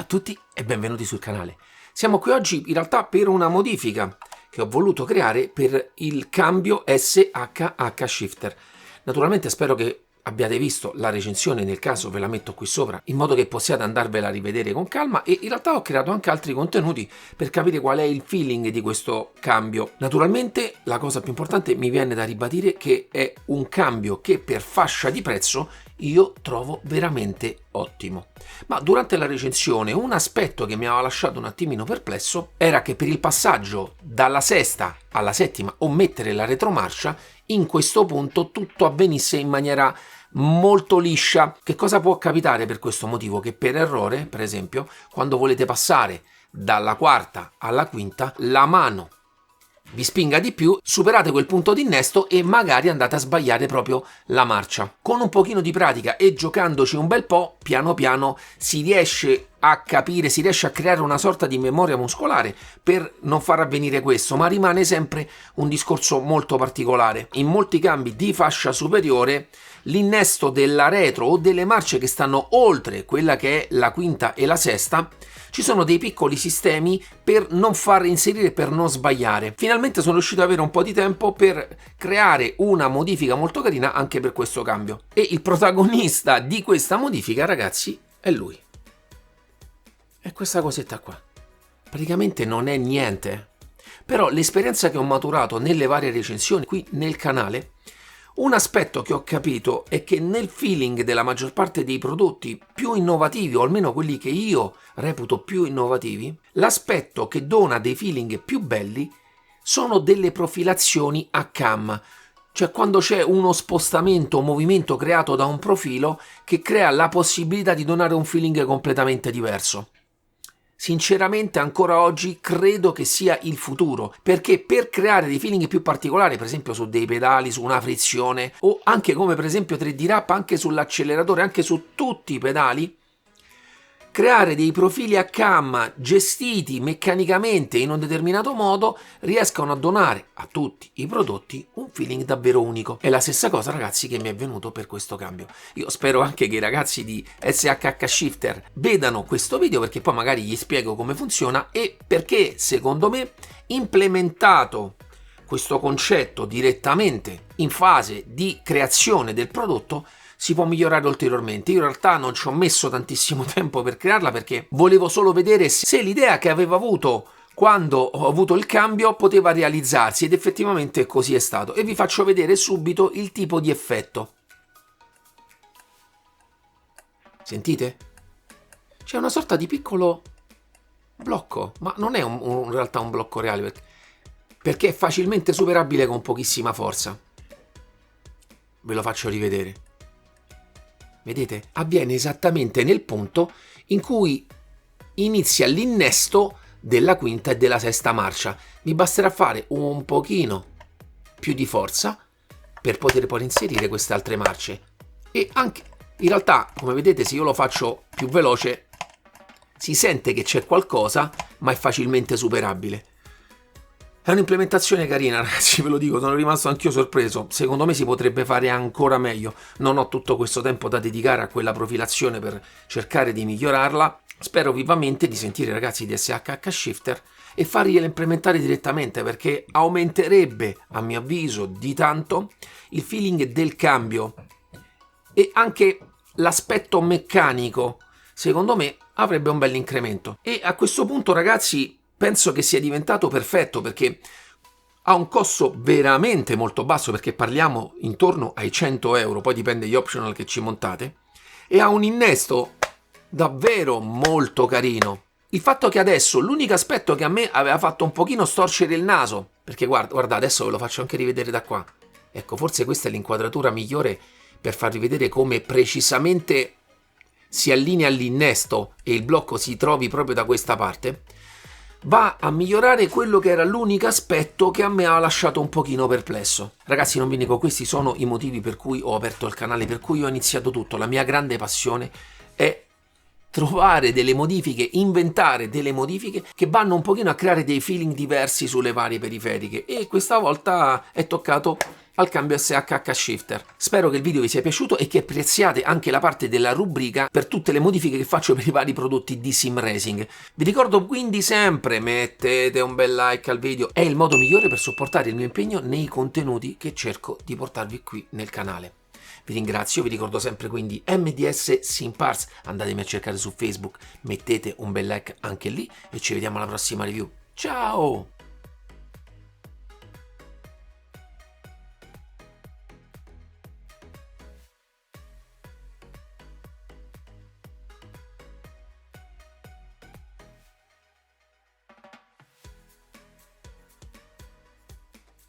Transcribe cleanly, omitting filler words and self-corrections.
tutti e benvenuti sul canale. Siamo qui oggi in realtà per una modifica che ho voluto creare per il cambio SHH Shifter. Naturalmente spero che abbiate visto la recensione, nel caso ve la metto qui sopra in modo che possiate andarvela a rivedere con calma, e in realtà ho creato anche altri contenuti per capire qual è il feeling di questo cambio. Naturalmente la cosa più importante mi viene da ribadire che è un cambio che per fascia di prezzo io trovo veramente ottimo. Ma durante la recensione un aspetto che mi aveva lasciato un attimino perplesso era che per il passaggio dalla sesta alla settima o mettere la retromarcia, in questo punto tutto avvenisse in maniera molto liscia. Che cosa può capitare per questo motivo? Che per errore, per esempio, quando volete passare dalla quarta alla quinta, la mano vi spinga di più, superate quel punto di innesto e magari andate a sbagliare proprio la marcia. Con un pochino di pratica e giocandoci un bel po', piano piano si riesce a capire, si riesce a creare una sorta di memoria muscolare per non far avvenire questo, ma rimane sempre un discorso molto particolare. In molti cambi di fascia superiore l'innesto della retro o delle marce che stanno oltre quella che è la quinta e la sesta, ci sono dei piccoli sistemi per non far inserire, per non sbagliare. Finalmente sono riuscito ad avere un po' di tempo per creare una modifica molto carina anche per questo cambio. E il protagonista di questa modifica, ragazzi, è lui. È questa cosetta qua. Praticamente non è niente. Però l'esperienza che ho maturato nelle varie recensioni qui nel canale, un aspetto che ho capito è che nel feeling della maggior parte dei prodotti più innovativi, o almeno quelli che io reputo più innovativi, l'aspetto che dona dei feeling più belli sono delle profilazioni a cam, cioè quando c'è uno spostamento o movimento creato da un profilo che crea la possibilità di donare un feeling completamente diverso. Sinceramente ancora oggi credo che sia il futuro, perché per creare dei feeling più particolari, per esempio su dei pedali, su una frizione, o anche come per esempio 3D Wrap, anche sull'acceleratore, anche su tutti i pedali, creare dei profili a cam gestiti meccanicamente in un determinato modo riescono a donare a tutti i prodotti un feeling davvero unico. È la stessa cosa, ragazzi, che mi è venuto per questo cambio. Io spero anche che i ragazzi di SHH Shifter vedano questo video, perché poi magari gli spiego come funziona e perché secondo me, implementato questo concetto direttamente in fase di creazione del prodotto, si può migliorare ulteriormente. Io in realtà non ci ho messo tantissimo tempo per crearla, perché volevo solo vedere se l'idea che avevo avuto quando ho avuto il cambio poteva realizzarsi, ed effettivamente così è stato. E vi faccio vedere subito il tipo di effetto. Sentite? C'è una sorta di piccolo blocco, ma non è in realtà un blocco reale, perché è facilmente superabile con pochissima forza. Ve lo faccio rivedere. Vedete? Avviene esattamente nel punto in cui inizia l'innesto della quinta e della sesta marcia. Mi basterà fare un pochino più di forza per poter poi inserire queste altre marce. E anche, in realtà, come vedete, se io lo faccio più veloce, si sente che c'è qualcosa, ma è facilmente superabile. È un'implementazione carina, ragazzi, ve lo dico, sono rimasto anch'io sorpreso. Secondo me si potrebbe fare ancora meglio. Non ho tutto questo tempo da dedicare a quella profilazione per cercare di migliorarla. Spero vivamente di sentire i ragazzi di SHH Shifter e fargliela implementare direttamente, perché aumenterebbe, a mio avviso, di tanto il feeling del cambio, e anche l'aspetto meccanico, secondo me, avrebbe un bel incremento. E a questo punto, ragazzi, penso che sia diventato perfetto, perché ha un costo veramente molto basso, perché parliamo intorno ai 100 euro, poi dipende gli optional che ci montate, e ha un innesto davvero molto carino. Il fatto che adesso l'unico aspetto che a me aveva fatto un pochino storcere il naso, perché guarda, adesso ve lo faccio anche rivedere da qua, ecco, forse questa è l'inquadratura migliore per farvi vedere come precisamente si allinea l'innesto e il blocco si trovi proprio da questa parte, va a migliorare quello che era l'unico aspetto che a me ha lasciato un pochino perplesso. Ragazzi, non vi dico, questi sono i motivi per cui ho aperto il canale, per cui ho iniziato tutto. La mia grande passione è trovare delle modifiche, inventare delle modifiche che vanno un pochino a creare dei feeling diversi sulle varie periferiche, e questa volta è toccato al cambio SHH Shifter. Spero che il video vi sia piaciuto e che apprezziate anche la parte della rubrica per tutte le modifiche che faccio per i vari prodotti di Sim Racing. Vi ricordo quindi sempre, mettete un bel like al video, è il modo migliore per supportare il mio impegno nei contenuti che cerco di portarvi qui nel canale. Vi ringrazio, vi ricordo sempre quindi MDS Sim Parts, andatemi a cercare su Facebook, mettete un bel like anche lì e ci vediamo alla prossima review. Ciao!